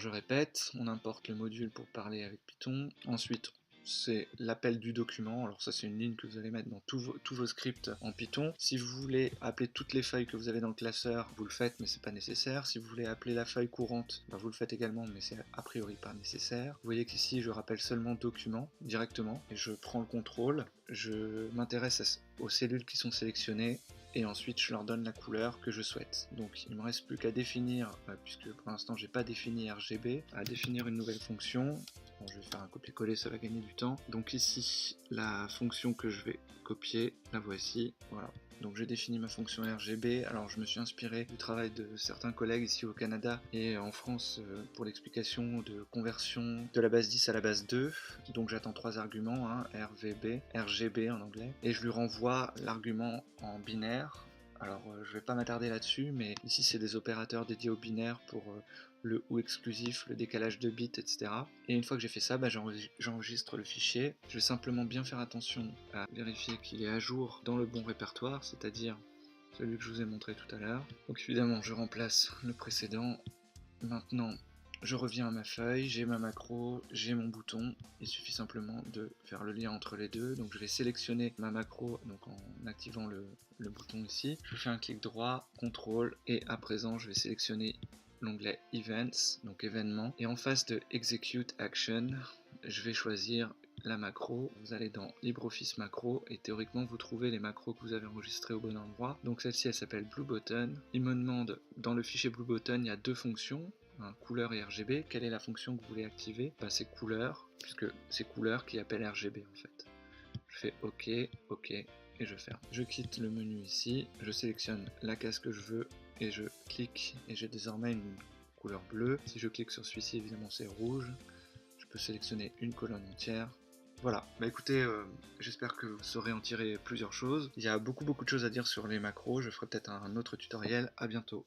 je répète, on importe le module pour parler avec Python. Ensuite, c'est l'appel du document. Alors ça, c'est une ligne que vous allez mettre dans tous vos scripts en Python. Si vous voulez appeler toutes les feuilles que vous avez dans le classeur, vous le faites, mais c'est pas nécessaire. Si vous voulez appeler la feuille courante, vous le faites également, mais c'est a priori pas nécessaire. Vous voyez qu'ici, je rappelle seulement document directement, et je prends le contrôle. Je m'intéresse aux cellules qui sont sélectionnées, et ensuite je leur donne la couleur que je souhaite. Donc il me reste plus qu'à définir, puisque pour l'instant j'ai pas défini RGB, à définir une nouvelle fonction. Bon, je vais faire un copier-coller, ça va gagner du temps. Donc ici, la fonction que je vais copier, la voici, voilà. Donc j'ai défini ma fonction RGB, alors je me suis inspiré du travail de certains collègues ici au Canada et en France pour l'explication de conversion de la base 10 à la base 2. Donc j'attends 3 arguments, hein, RGB en anglais, et je lui renvoie l'argument en binaire. Alors je vais pas m'attarder là-dessus, mais ici c'est des opérateurs dédiés au binaire pour le ou exclusif, le décalage de bits, etc. Et une fois que j'ai fait ça, j'enregistre le fichier. Je vais simplement bien faire attention à vérifier qu'il est à jour dans le bon répertoire, c'est-à-dire celui que je vous ai montré tout à l'heure. Donc évidemment, je remplace le précédent. Maintenant, je reviens à ma feuille, j'ai ma macro, j'ai mon bouton. Il suffit simplement de faire le lien entre les deux. Donc je vais sélectionner ma macro donc en activant le bouton ici. Je fais un clic droit, CTRL, et à présent je vais sélectionner l'onglet Events, donc événements. Et en face de Execute Action, je vais choisir la macro. Vous allez dans LibreOffice Macro et théoriquement vous trouvez les macros que vous avez enregistrés au bon endroit. Donc celle-ci elle s'appelle BlueButton. Il me demande dans le fichier BlueButton il y a deux fonctions, couleur et RGB. Quelle est la fonction que vous voulez activer? C'est couleur, puisque c'est couleur qui appelle RGB en fait. Je fais OK, OK et je ferme. Je quitte le menu ici, je sélectionne la case que je veux et je clique et j'ai désormais une couleur bleue. Si je clique sur celui-ci, évidemment c'est rouge. Je peux sélectionner une colonne entière. Voilà, écoutez, j'espère que vous saurez en tirer plusieurs choses. Il y a beaucoup de choses à dire sur les macros, je ferai peut-être un autre tutoriel, à bientôt.